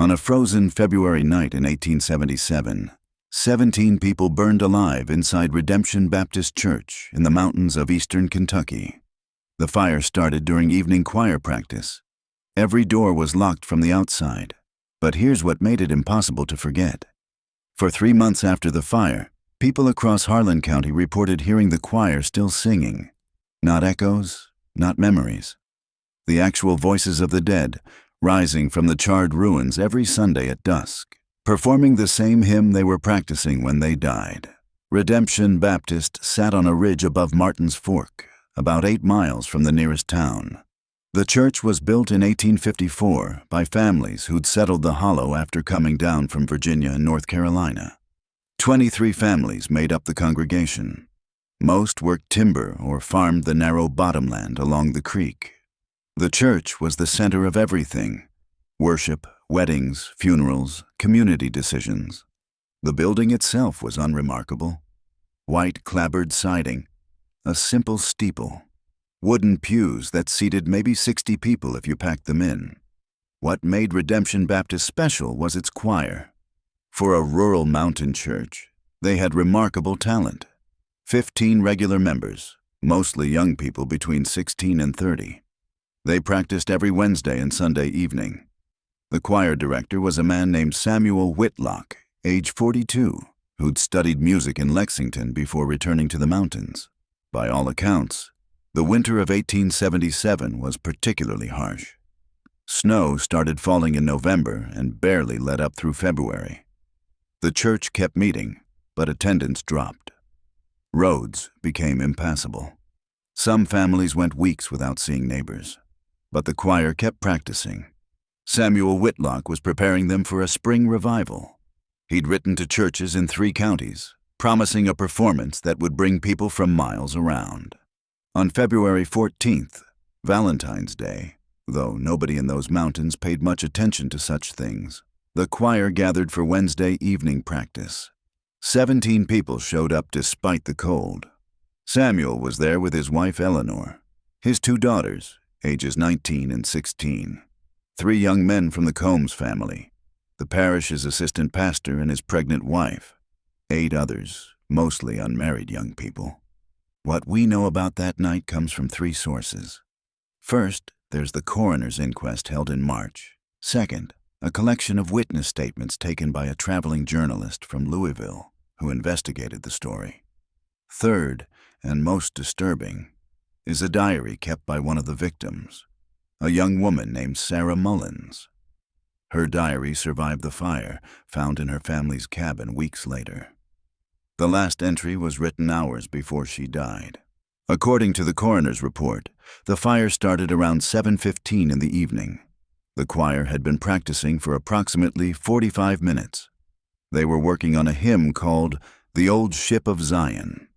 On a frozen February night in 1877, 17 people burned alive inside Redemption Baptist Church in the mountains of eastern Kentucky. The fire started during evening choir practice. Every door was locked from the outside, but here's what made it impossible to forget. For 3 months after the fire, people across Harlan County reported hearing the choir still singing. Not echoes, not memories. The actual voices of the dead, rising from the charred ruins every Sunday at dusk, performing the same hymn they were practicing when they died. Redemption Baptist sat on a ridge above Martin's Fork, about 8 miles from the nearest town. The church was built in 1854 by families who'd settled the hollow after coming down from Virginia and North Carolina. 23 families made up the congregation. Most worked timber or farmed the narrow bottomland along the creek. The church was the center of everything: worship, weddings, funerals, community decisions. The building itself was unremarkable. White clapboard siding, a simple steeple, wooden pews that seated maybe 60 people if you packed them in. What made Redemption Baptist special was its choir. For a rural mountain church, they had remarkable talent. 15 regular members, mostly young people between 16 and 30. They practiced every Wednesday and Sunday evening. The choir director was a man named Samuel Whitlock, age 42, who'd studied music in Lexington before returning to the mountains. By all accounts, the winter of 1877 was particularly harsh. Snow started falling in November and barely let up through February. The church kept meeting, but attendance dropped. Roads became impassable. Some families went weeks without seeing neighbors, but the choir kept practicing. Samuel Whitlock was preparing them for a spring revival. He'd written to churches in 3 counties, promising a performance that would bring people from miles around. On February 14th, Valentine's Day, though nobody in those mountains paid much attention to such things, the choir gathered for Wednesday evening practice. 17 people showed up despite the cold. Samuel was there with his wife Eleanor, his 2 daughters, ages 19 and 16, 3 young men from the Combs family, the parish's assistant pastor and his pregnant wife, 8 others, mostly unmarried young people. What we know about that night comes from 3 sources. First, there's the coroner's inquest held in March. Second, a collection of witness statements taken by a traveling journalist from Louisville who investigated the story. Third, and most disturbing, is a diary kept by one of the victims, a young woman named Sarah Mullins. Her diary survived the fire, found in her family's cabin weeks later. The last entry was written hours before she died. According to the coroner's report, the fire started around 7:15 in the evening. The choir had been practicing for approximately 45 minutes. They were working on a hymn called "The Old Ship of Zion."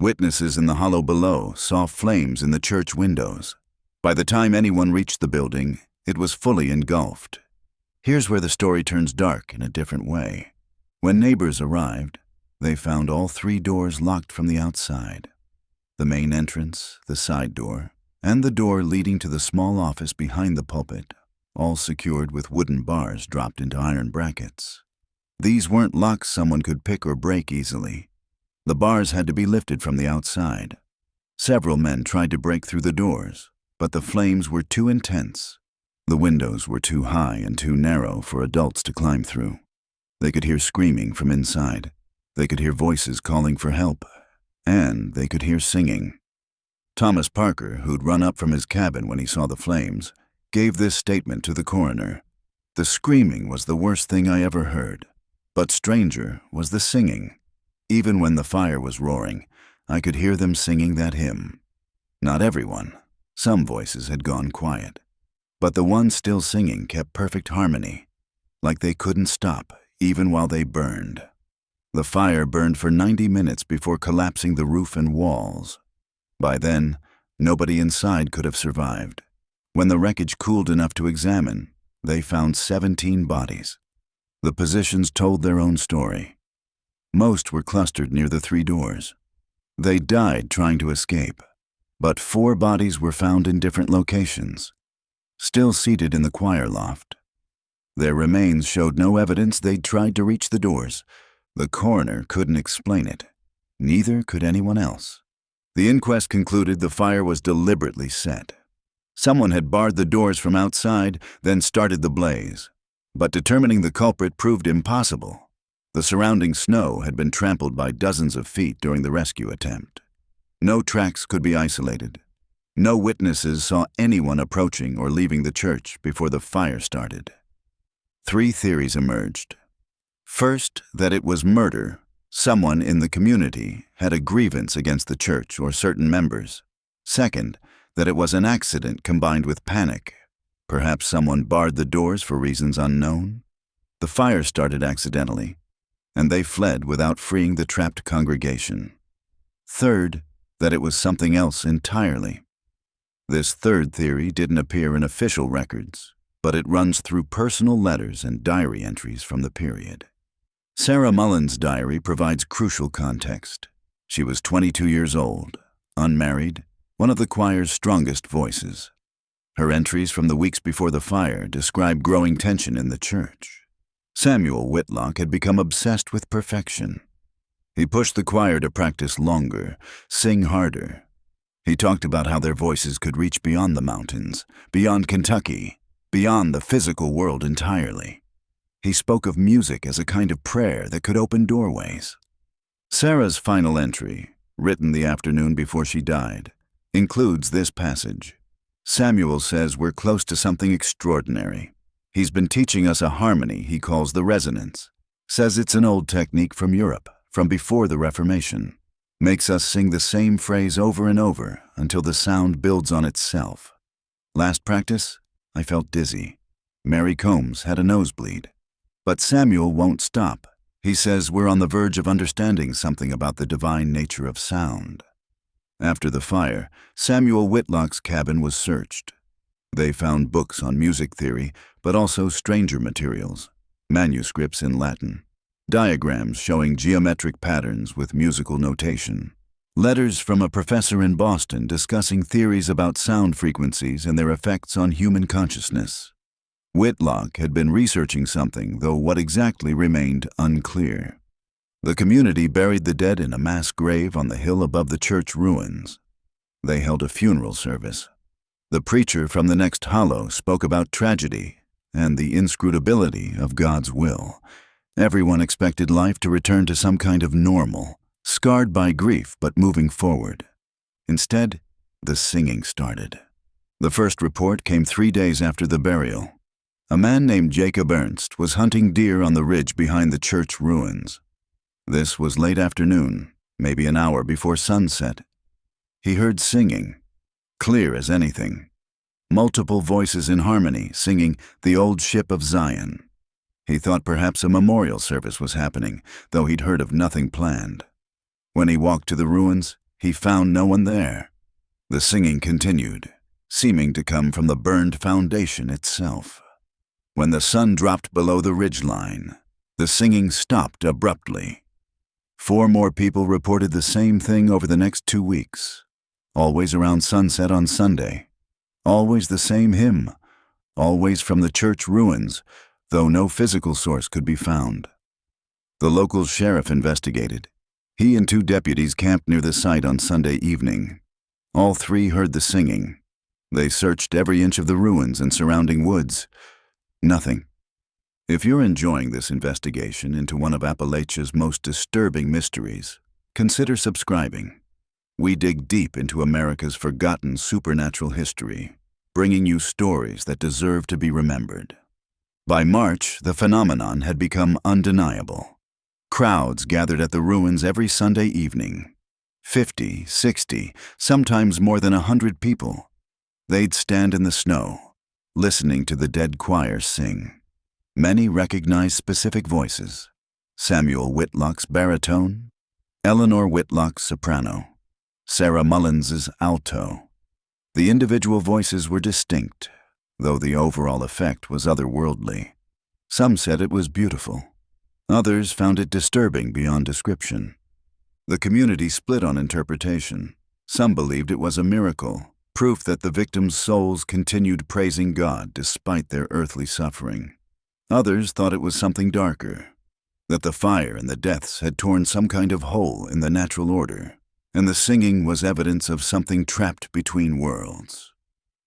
Witnesses in the hollow below saw flames in the church windows. By the time anyone reached the building, it was fully engulfed. Here's where the story turns dark in a different way. When neighbors arrived, they found all 3 doors locked from the outside. The main entrance, the side door, and the door leading to the small office behind the pulpit, all secured with wooden bars dropped into iron brackets. These weren't locks someone could pick or break easily. The bars had to be lifted from the outside. Several men tried to break through the doors, but the flames were too intense. The windows were too high and too narrow for adults to climb through. They could hear screaming from inside. They could hear voices calling for help, and they could hear singing. Thomas Parker, who'd run up from his cabin when he saw the flames, gave this statement to the coroner. "The screaming was the worst thing I ever heard, but stranger was the singing. Even when the fire was roaring, I could hear them singing that hymn. Not everyone. Some voices had gone quiet. But the ones still singing kept perfect harmony, like they couldn't stop, even while they burned." The fire burned for 90 minutes before collapsing the roof and walls. By then, nobody inside could have survived. When the wreckage cooled enough to examine, they found 17 bodies. The positions told their own story. Most were clustered near the 3 doors. They died trying to escape, but 4 bodies were found in different locations, still seated in the choir loft. Their remains showed no evidence they'd tried to reach the doors. The coroner couldn't explain it. Neither could anyone else. The inquest concluded the fire was deliberately set. Someone had barred the doors from outside, then started the blaze. But determining the culprit proved impossible. The surrounding snow had been trampled by dozens of feet during the rescue attempt. No tracks could be isolated. No witnesses saw anyone approaching or leaving the church before the fire started. 3 theories emerged. First, that it was murder. Someone in the community had a grievance against the church or certain members. Second, that it was an accident combined with panic. Perhaps someone barred the doors for reasons unknown. The fire started accidentally, and they fled without freeing the trapped congregation. Third, that it was something else entirely. This third theory didn't appear in official records, but it runs through personal letters and diary entries from the period. Sarah Mullen's diary provides crucial context. She was 22 years old, unmarried, one of the choir's strongest voices. Her entries from the weeks before the fire describe growing tension in the church. Samuel Whitlock had become obsessed with perfection. He pushed the choir to practice longer, sing harder. He talked about how their voices could reach beyond the mountains, beyond Kentucky, beyond the physical world entirely. He spoke of music as a kind of prayer that could open doorways. Sarah's final entry, written the afternoon before she died, includes this passage. Samuel says we're close to something extraordinary. He's been teaching us a harmony he calls the resonance. Says it's an old technique from Europe, from before the Reformation. Makes us sing the same phrase over and over until the sound builds on itself. Last practice, I felt dizzy. Mary Combs had a nosebleed. But Samuel won't stop. He says we're on the verge of understanding something about the divine nature of sound. After the fire, Samuel Whitlock's cabin was searched. They found books on music theory, but also stranger materials, manuscripts in Latin, diagrams showing geometric patterns with musical notation, letters from a professor in Boston discussing theories about sound frequencies and their effects on human consciousness. Whitlock had been researching something, though what exactly remained unclear. The community buried the dead in a mass grave on the hill above the church ruins. They held a funeral service. The preacher from the next hollow spoke about tragedy and the inscrutability of God's will. Everyone expected life to return to some kind of normal, scarred by grief but moving forward. Instead, the singing started. The first report came 3 days after the burial. A man named Jacob Ernst was hunting deer on the ridge behind the church ruins. This was late afternoon, maybe an hour before sunset. He heard singing, clear as anything. Multiple voices in harmony singing "The Old Ship of Zion." He thought perhaps a memorial service was happening, though he'd heard of nothing planned. When he walked to the ruins, he found no one there. The singing continued, seeming to come from the burned foundation itself. When the sun dropped below the ridgeline, the singing stopped abruptly. 4 more people reported the same thing over the next 2 weeks, always around sunset on Sunday. Always the same hymn, always from the church ruins, though no physical source could be found. The local sheriff investigated. He and 2 deputies camped near the site on Sunday evening. All 3 heard the singing. They searched every inch of the ruins and surrounding woods. Nothing. If you're enjoying this investigation into one of Appalachia's most disturbing mysteries, consider subscribing. We dig deep into America's forgotten supernatural history, bringing you stories that deserve to be remembered. By March, the phenomenon had become undeniable. Crowds gathered at the ruins every Sunday evening. 50, 60, sometimes more than 100 people. They'd stand in the snow, listening to the dead choir sing. Many recognized specific voices: Samuel Whitlock's baritone, Eleanor Whitlock's soprano, Sarah Mullen's alto. The individual voices were distinct, though the overall effect was otherworldly. Some said it was beautiful. Others found it disturbing beyond description. The community split on interpretation. Some believed it was a miracle, proof that the victims' souls continued praising God despite their earthly suffering. Others thought it was something darker, that the fire and the deaths had torn some kind of hole in the natural order, and the singing was evidence of something trapped between worlds.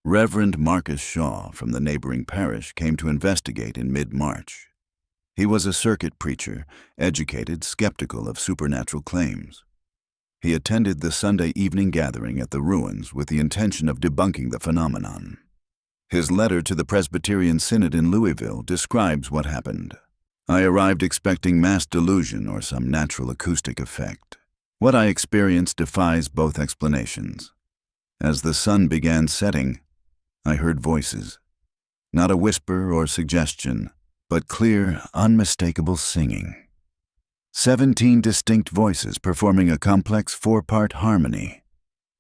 Reverend Marcus Shaw from the neighboring parish came to investigate in mid-March. He was a circuit preacher, educated, skeptical of supernatural claims. He attended the Sunday evening gathering at the ruins with the intention of debunking the phenomenon. His letter to the Presbyterian Synod in Louisville describes what happened. I arrived expecting mass delusion or some natural acoustic effect. What I experienced defies both explanations. As the sun began setting, I heard voices. Not a whisper or suggestion, but clear, unmistakable singing. 17 distinct voices performing a complex 4-part harmony.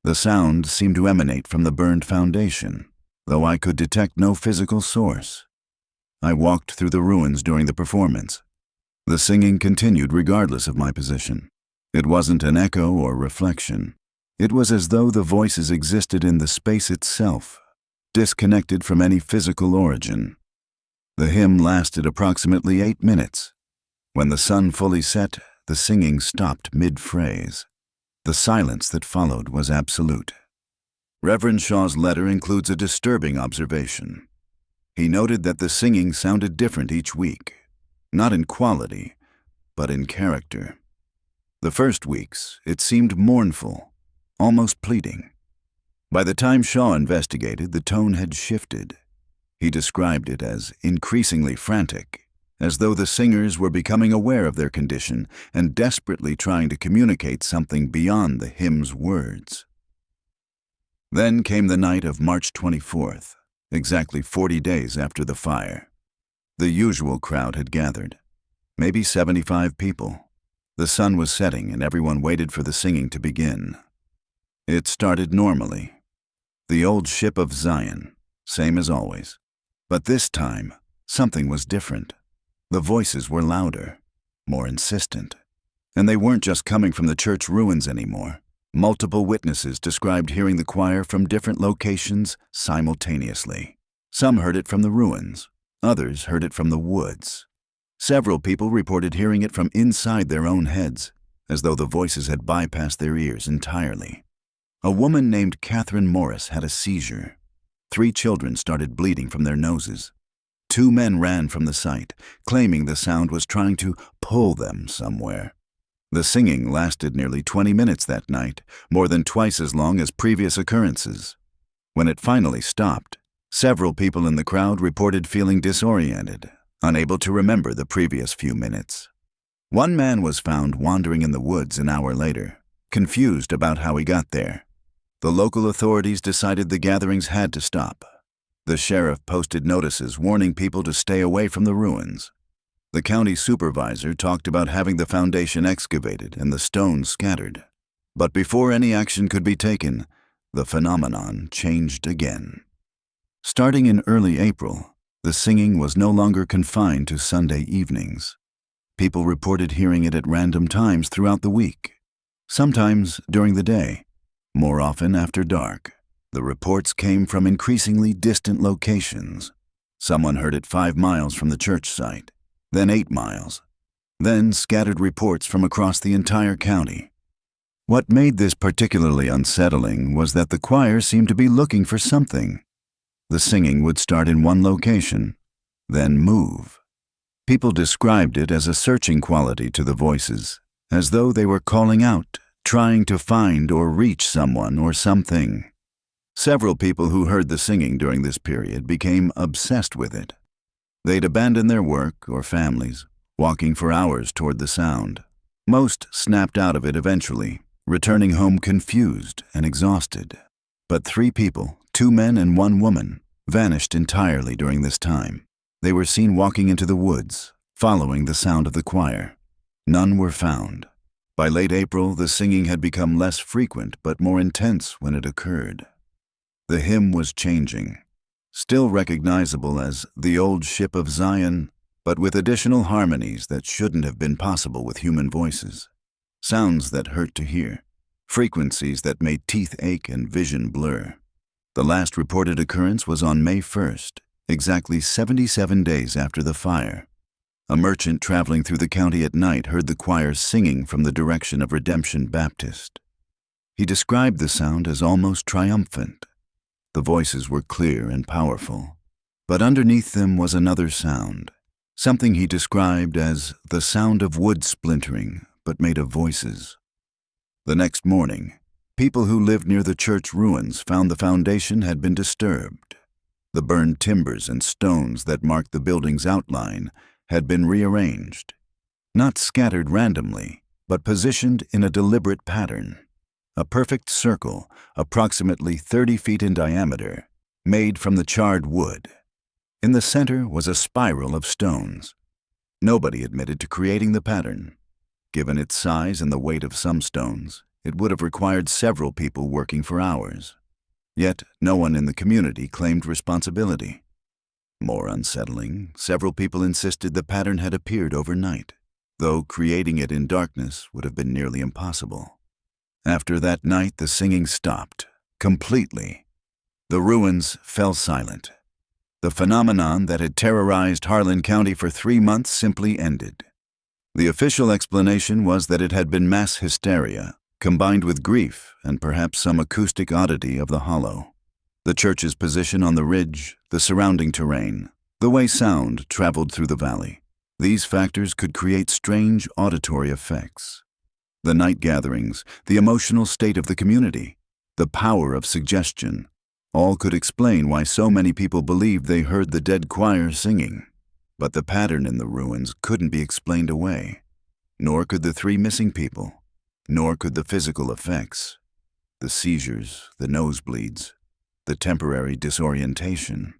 The sound seemed to emanate from the burned foundation, though I could detect no physical source. I walked through the ruins during the performance. The singing continued regardless of my position. It wasn't an echo or reflection. It was as though the voices existed in the space itself, disconnected from any physical origin. The hymn lasted approximately 8 minutes. When the sun fully set, the singing stopped mid-phrase. The silence that followed was absolute. Reverend Shaw's letter includes a disturbing observation. He noted that the singing sounded different each week, not in quality, but in character. The first weeks, it seemed mournful, almost pleading. By the time Shaw investigated, the tone had shifted. He described it as increasingly frantic, as though the singers were becoming aware of their condition and desperately trying to communicate something beyond the hymn's words. Then came the night of March 24th, exactly 40 days after the fire. The usual crowd had gathered, maybe 75 people. The sun was setting and everyone waited for the singing to begin. It started normally. The old ship of Zion, same as always. But this time, something was different. The voices were louder, more insistent. And they weren't just coming from the church ruins anymore. Multiple witnesses described hearing the choir from different locations simultaneously. Some heard it from the ruins. Others heard it from the woods. Several people reported hearing it from inside their own heads, as though the voices had bypassed their ears entirely. A woman named Catherine Morris had a seizure. 3 children started bleeding from their noses. 2 men ran from the site, claiming the sound was trying to pull them somewhere. The singing lasted nearly 20 minutes that night, more than twice as long as previous occurrences. When it finally stopped, several people in the crowd reported feeling disoriented, unable to remember the previous few minutes. One man was found wandering in the woods an hour later, confused about how he got there. The local authorities decided the gatherings had to stop. The sheriff posted notices warning people to stay away from the ruins. The county supervisor talked about having the foundation excavated and the stones scattered. But before any action could be taken, the phenomenon changed again. Starting in early April, the singing was no longer confined to Sunday evenings. People reported hearing it at random times throughout the week, sometimes during the day, more often after dark. The reports came from increasingly distant locations. Someone heard it 5 miles from the church site, then 8 miles, then scattered reports from across the entire county. What made this particularly unsettling was that the choir seemed to be looking for something. The singing would start in one location, then move. People described it as a searching quality to the voices, as though they were calling out, trying to find or reach someone or something. Several people who heard the singing during this period became obsessed with it. They'd abandon their work or families, walking for hours toward the sound. Most snapped out of it eventually, returning home confused and exhausted. But 3 people, 2 men and 1 woman, vanished entirely during this time. They were seen walking into the woods, following the sound of the choir. None were found. By late April, the singing had become less frequent but more intense when it occurred. The hymn was changing, still recognizable as the old ship of Zion, but with additional harmonies that shouldn't have been possible with human voices. Sounds that hurt to hear, frequencies that made teeth ache and vision blur. The last reported occurrence was on May 1st, exactly 77 days after the fire. A merchant traveling through the county at night heard the choir singing from the direction of Redemption Baptist. He described the sound as almost triumphant. The voices were clear and powerful, but underneath them was another sound, something he described as the sound of wood splintering, but made of voices. The next morning, people who lived near the church ruins found the foundation had been disturbed. The burned timbers and stones that marked the building's outline had been rearranged, not scattered randomly, but positioned in a deliberate pattern. A perfect circle, approximately 30 feet in diameter, made from the charred wood. In the center was a spiral of stones. Nobody admitted to creating the pattern. Given its size and the weight of some stones, it would have required several people working for hours. Yet no one in the community claimed responsibility. More unsettling, several people insisted the pattern had appeared overnight, though creating it in darkness would have been nearly impossible. After that night, the singing stopped, completely. The ruins fell silent. The phenomenon that had terrorized Harlan County for 3 months simply ended. The official explanation was that it had been mass hysteria, combined with grief and perhaps some acoustic oddity of the hollow. The church's position on the ridge, the surrounding terrain, the way sound traveled through the valley. These factors could create strange auditory effects. The night gatherings, the emotional state of the community, the power of suggestion, all could explain why so many people believed they heard the dead choir singing. But the pattern in the ruins couldn't be explained away, nor could the 3 missing people, nor could the physical effects, the seizures, the nosebleeds, the temporary disorientation.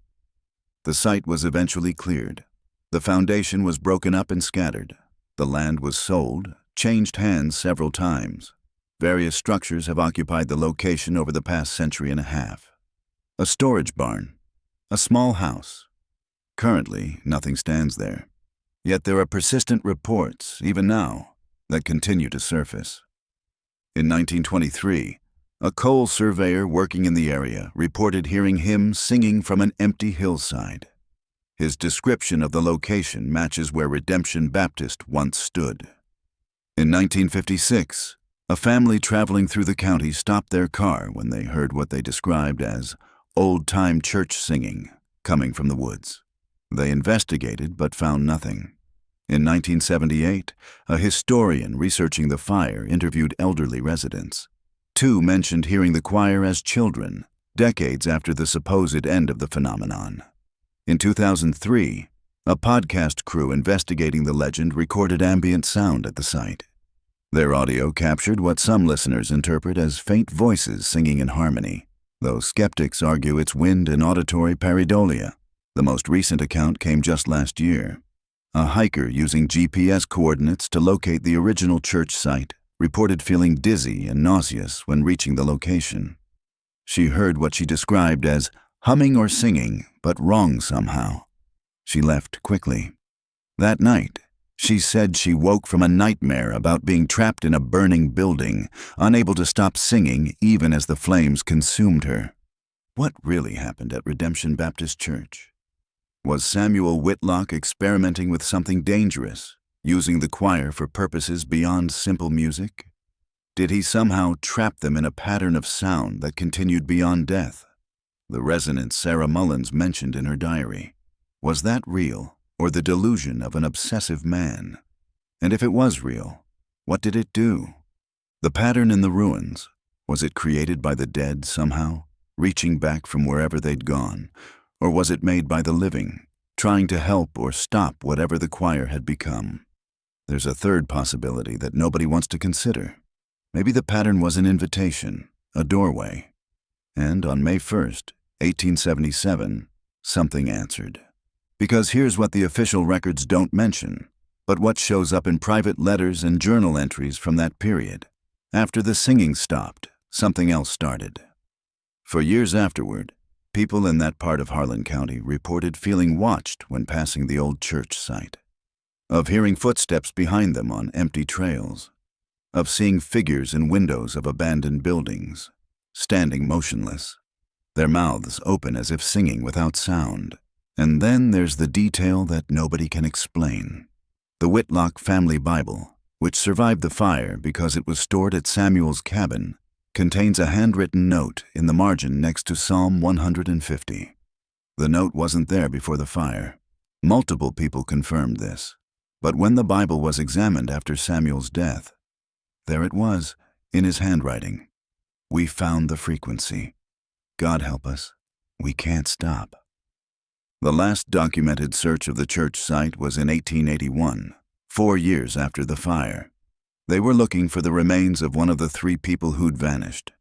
The site was eventually cleared. The foundation was broken up and scattered. The land was sold, changed hands several times. Various structures have occupied the location over the past century and a half. A storage barn, a small house. Currently, nothing stands there. Yet there are persistent reports, even now, that continue to surface. In 1923, a coal surveyor working in the area reported hearing hymns singing from an empty hillside. His description of the location matches where Redemption Baptist once stood. In 1956, a family traveling through the county stopped their car when they heard what they described as old-time church singing coming from the woods. They investigated but found nothing. In 1978, a historian researching the fire interviewed elderly residents. 2 mentioned hearing the choir as children, decades after the supposed end of the phenomenon. In 2003, a podcast crew investigating the legend recorded ambient sound at the site. Their audio captured what some listeners interpret as faint voices singing in harmony, though skeptics argue it's wind and auditory pareidolia. The most recent account came just last year. A hiker using GPS coordinates to locate the original church site reported feeling dizzy and nauseous when reaching the location. She heard what she described as humming or singing, but wrong somehow. She left quickly. That night, she said she woke from a nightmare about being trapped in a burning building, unable to stop singing even as the flames consumed her. What really happened at Redemption Baptist Church? Was Samuel Whitlock experimenting with something dangerous, using the choir for purposes beyond simple music? Did he somehow trap them in a pattern of sound that continued beyond death? The resident Sarah Mullins mentioned in her diary. Was that real, or the delusion of an obsessive man? And if it was real, what did it do? The pattern in the ruins, was it created by the dead somehow, reaching back from wherever they'd gone? Or was it made by the living, trying to help or stop whatever the choir had become? There's a third possibility that nobody wants to consider. Maybe the pattern was an invitation, a doorway. And on May 1st, 1877, something answered. Because here's what the official records don't mention, but what shows up in private letters and journal entries from that period. After the singing stopped, something else started. For years afterward, people in that part of Harlan County reported feeling watched when passing the old church site, of hearing footsteps behind them on empty trails, of seeing figures in windows of abandoned buildings, standing motionless, their mouths open as if singing without sound. And then there's the detail that nobody can explain. The Whitlock family Bible, which survived the fire because it was stored at Samuel's cabin, contains a handwritten note in the margin next to Psalm 150. The note wasn't there before the fire. Multiple people confirmed this. But when the Bible was examined after Samuel's death, there it was, in his handwriting. We found the frequency. God help us, we can't stop. The last documented search of the church site was in 1881, 4 years after the fire. They were looking for the remains of one of the 3 people who'd vanished.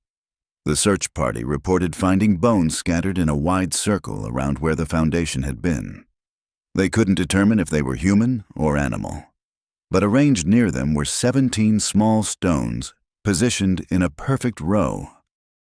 The search party reported finding bones scattered in a wide circle around where the foundation had been. They couldn't determine if they were human or animal, but arranged near them were 17 small stones positioned in a perfect row